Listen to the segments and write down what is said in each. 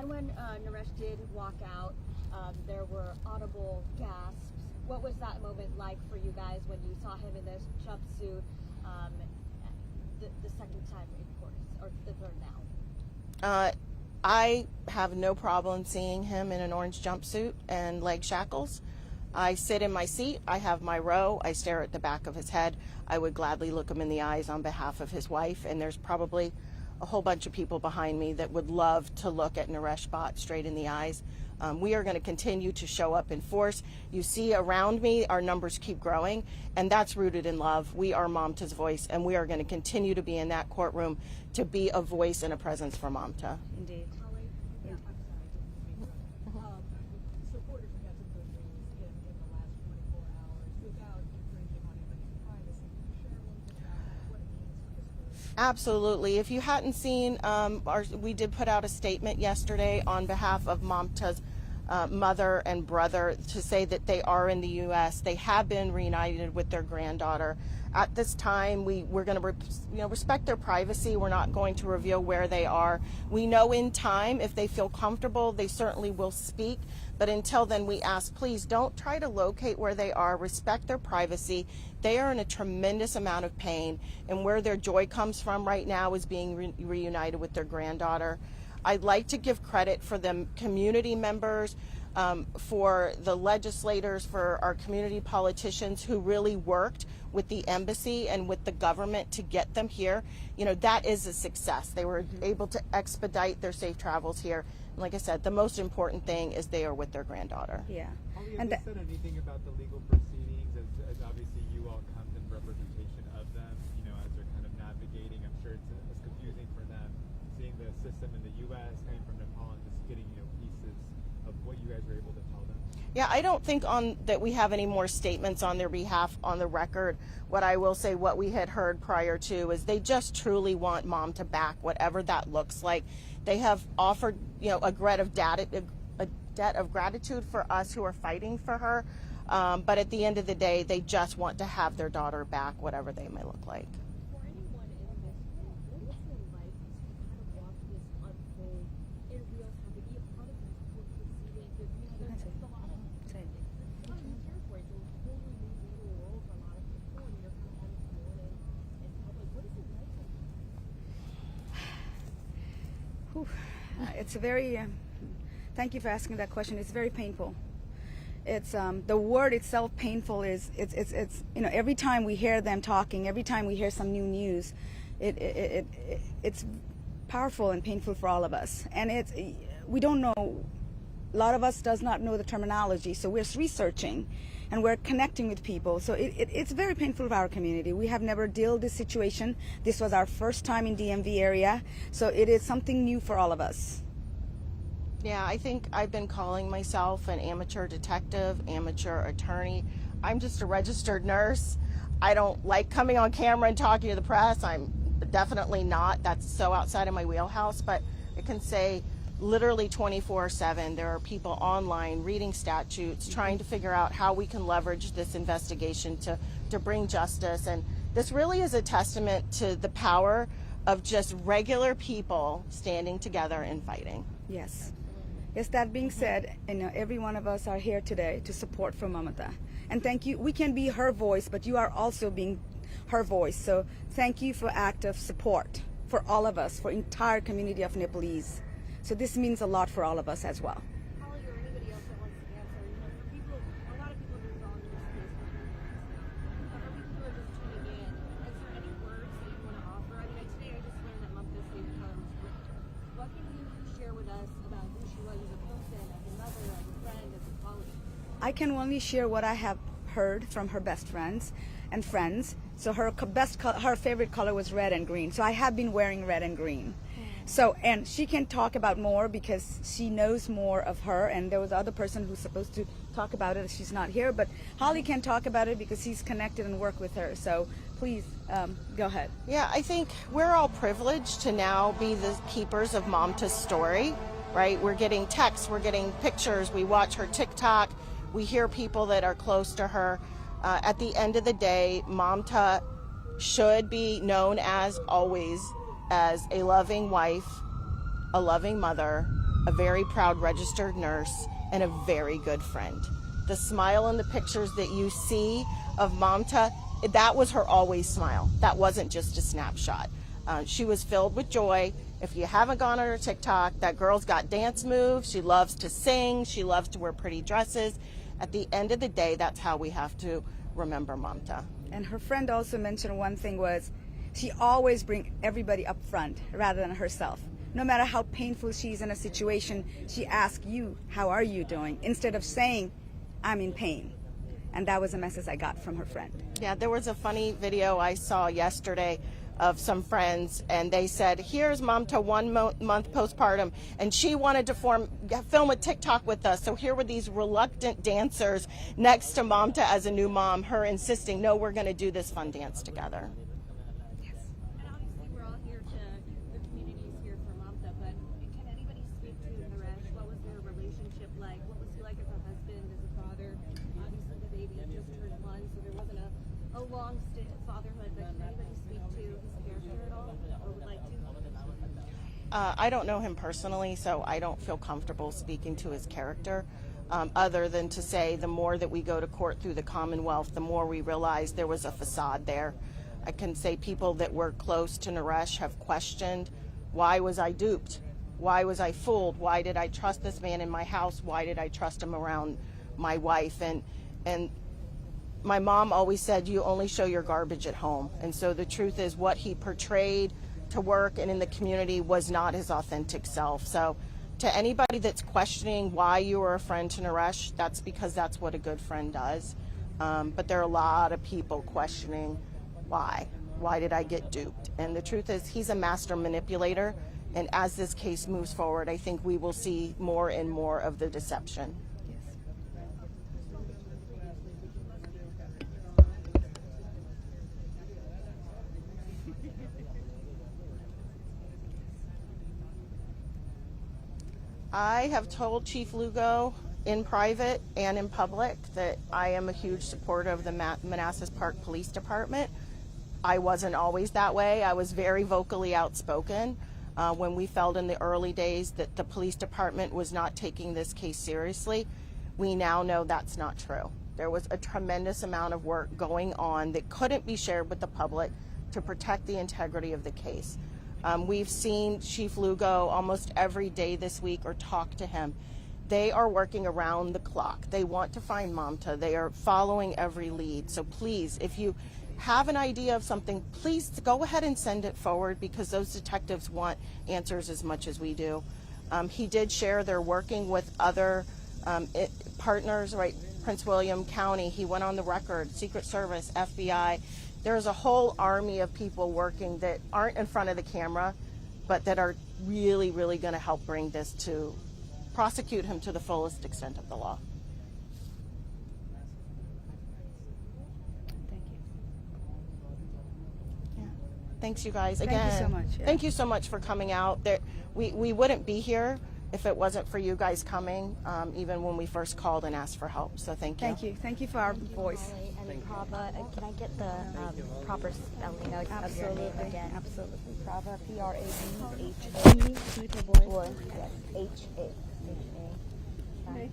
And when Naresh did walk out, there were audible gasps. What was that moment like for you guys when you saw him in this jumpsuit the second time, of course, or the third now? I have no problem seeing him in an orange jumpsuit and leg shackles. I sit in my seat, I have my row, I stare at the back of his head. I would gladly look him in the eyes on behalf of his wife, and there's probably a whole bunch of people behind me that would love to look at Naresh Bhatt straight in the eyes. We are going to continue to show up in force. You see around me, our numbers keep growing, and that's rooted in love. We are Mamta's voice, and we are going to continue to be in that courtroom to be a voice and a presence for Mamta. Indeed. Supporters have had some good news in the last 24 hours without infringing on anybody's privacy. Can you share a little bit about what it means for this group? Absolutely. If you hadn't seen, we did put out a statement yesterday on behalf of Mamta's mother and brother to say that they are in the U.S. They have been reunited with their granddaughter. At this time, we're going to respect their privacy. We're not going to reveal where they are. We know in time, if they feel comfortable, they certainly will speak. But until then, we ask, please don't try to locate where they are. Respect their privacy. They are in a tremendous amount of pain, and where their joy comes from right now is being reunited with their granddaughter. I'd like to give credit for the community members, for the legislators, for our community politicians who really worked with the embassy and with the government to get them here. You know, that is a success. They were able to expedite their safe travels here. And like I said, the most important thing is they are with their granddaughter. Yeah. Holly, have they said anything about the legal proceedings, as obviously you all come in representation of them, you know, as they're kind of navigating? I'm sure it's confusing for them, seeing the system in the U.S., coming from Nepal, and just getting, you know, pieces of what you guys were able to tell them. Yeah, I don't think that we have any more statements on their behalf on the record. What I will say, what we had heard prior to, is they just truly want Mamta back, whatever that looks like. They have offered, you know, a debt of gratitude for us who are fighting for her. But at the end of the day, they just want to have their daughter back, whatever they may look like. For anyone in this room, what was it like to kind of watch this unfold in real time, to be a part of this court proceeding? There's a lot of new territory, so it's a whole new legal role for a lot of people, and you're kind of on this morning in public. What is it like? It's a very, thank you for asking that question. It's very painful. It's the word itself, painful, is it's you know, every time we hear them talking, every time we hear some new news, it's powerful and painful for all of us. And we don't know, a lot of us does not know the terminology, so we're researching and we're connecting with people. So it's very painful for our community. We have never dealt with this situation. This was our first time in DMV area, so it is something new for all of us. Yeah, I think I've been calling myself an amateur detective, amateur attorney. I'm just a registered nurse. I don't like coming on camera and talking to the press. I'm definitely not. That's so outside of my wheelhouse. But I can say literally 24/7, there are people online reading statutes, trying to figure out how we can leverage this investigation to bring justice. And this really is a testament to the power of just regular people standing together and fighting. Yes. Yes, that being said, you know, every one of us are here today to support for Mamata. And thank you. We can be her voice, but you are also being her voice. So thank you for act of support for all of us, for entire community of Nepalese. So this means a lot for all of us as well. Holly, or anybody else that wants to answer, you know, for people, a lot of people who are on this space might be but for people who are just tuning in, is there any words that you want to offer? I mean, today I just learned that Mamta's favorite color was red. What can you share with us about who she was as a person, as a mother, as a friend, as a colleague? I can only share what I have heard from her best friends and friends. So her favorite color was red and green. So I have been wearing red and green. So, and she can talk about more because she knows more of her, and there was other person who's supposed to talk about it. She's not here, but Holly can talk about it because he's connected and work with her. So please go ahead. Yeah, I think we're all privileged to now be the keepers of Mamta's story, right? We're getting texts, we're getting pictures, we watch her TikTok, we hear people that are close to her. At the end of the day, Mamta should be known as always as a loving wife, a loving mother, a very proud registered nurse, and a very good friend. The smile in the pictures that you see of Mamta, that was her always smile. That wasn't just a snapshot. She was filled with joy. If you haven't gone on her TikTok, that girl's got dance moves. She loves to sing. She loves to wear pretty dresses. At the end of the day, that's how we have to remember Mamta. And her friend also mentioned one thing was she always bring everybody up front rather than herself. No matter how painful she's in a situation, she asks you, how are you doing? Instead of saying, I'm in pain. And that was a message I got from her friend. Yeah, there was a funny video I saw yesterday of some friends, and they said, here's Mamta 1 month postpartum, and she wanted to film a TikTok with us. So here were these reluctant dancers next to Mamta as a new mom, her insisting, no, we're going to do this fun dance together. And obviously we're all here the community's here for Mamta, but can anybody speak to Naresh? What was their relationship like? What was he like as a husband, as a father? Obviously the baby just turned 1, so there wasn't a long stint of fatherhood, but can anybody speak to his character at all, or would like to? I don't know him personally, so I don't feel comfortable speaking to his character, other than to say the more that we go to court through the Commonwealth, the more we realize there was a facade there. I can say people that were close to Naresh have questioned, why was I duped? Why was I fooled? Why did I trust this man in my house? Why did I trust him around my wife? And my mom always said, you only show your garbage at home. And so the truth is what he portrayed to work and in the community was not his authentic self. So to anybody that's questioning why you were a friend to Naresh, that's because that's what a good friend does. But there are a lot of people questioning why. Why did I get duped? And the truth is he's a master manipulator. And as this case moves forward, I think we will see more and more of the deception. I have told Chief Lugo in private and in public that I am a huge supporter of the Manassas Park Police Department. I wasn't always that way. I was very vocally outspoken when we felt in the early days that the police department was not taking this case seriously. We now know that's not true. There was a tremendous amount of work going on that couldn't be shared with the public to protect the integrity of the case. We've seen Chief Lugo almost every day this week or talk to him. They are working around the clock. They want to find Mamta. They are following every lead. So please, if you have an idea of something, please go ahead and send it forward because those detectives want answers as much as we do. He did share they're working with other partners, right? Prince William County. He went on the record, Secret Service, FBI. There's a whole army of people working that aren't in front of the camera, but that are really, really going to help bring this to prosecute him to the fullest extent of the law. Thank you. Yeah. Thanks, you guys. Thank you Again, so much, yeah. Thank you so much for coming out. We wouldn't be here if it wasn't for you guys coming, even when we first called and asked for help. So thank you. Thank you. Thank you for our voice. And Prava, can I get the proper spelling of your name again? Absolutely. Prava, P-R-A-V-H-A. Boy, yes, H-A. And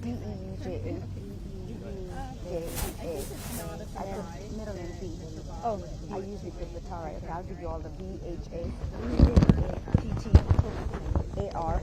D-E-U-J-A. D-E-U-J-A. I put middle name B. Oh, I usually put Vatara. Okay, I'll give you all the B-H-A. P-T-A-R.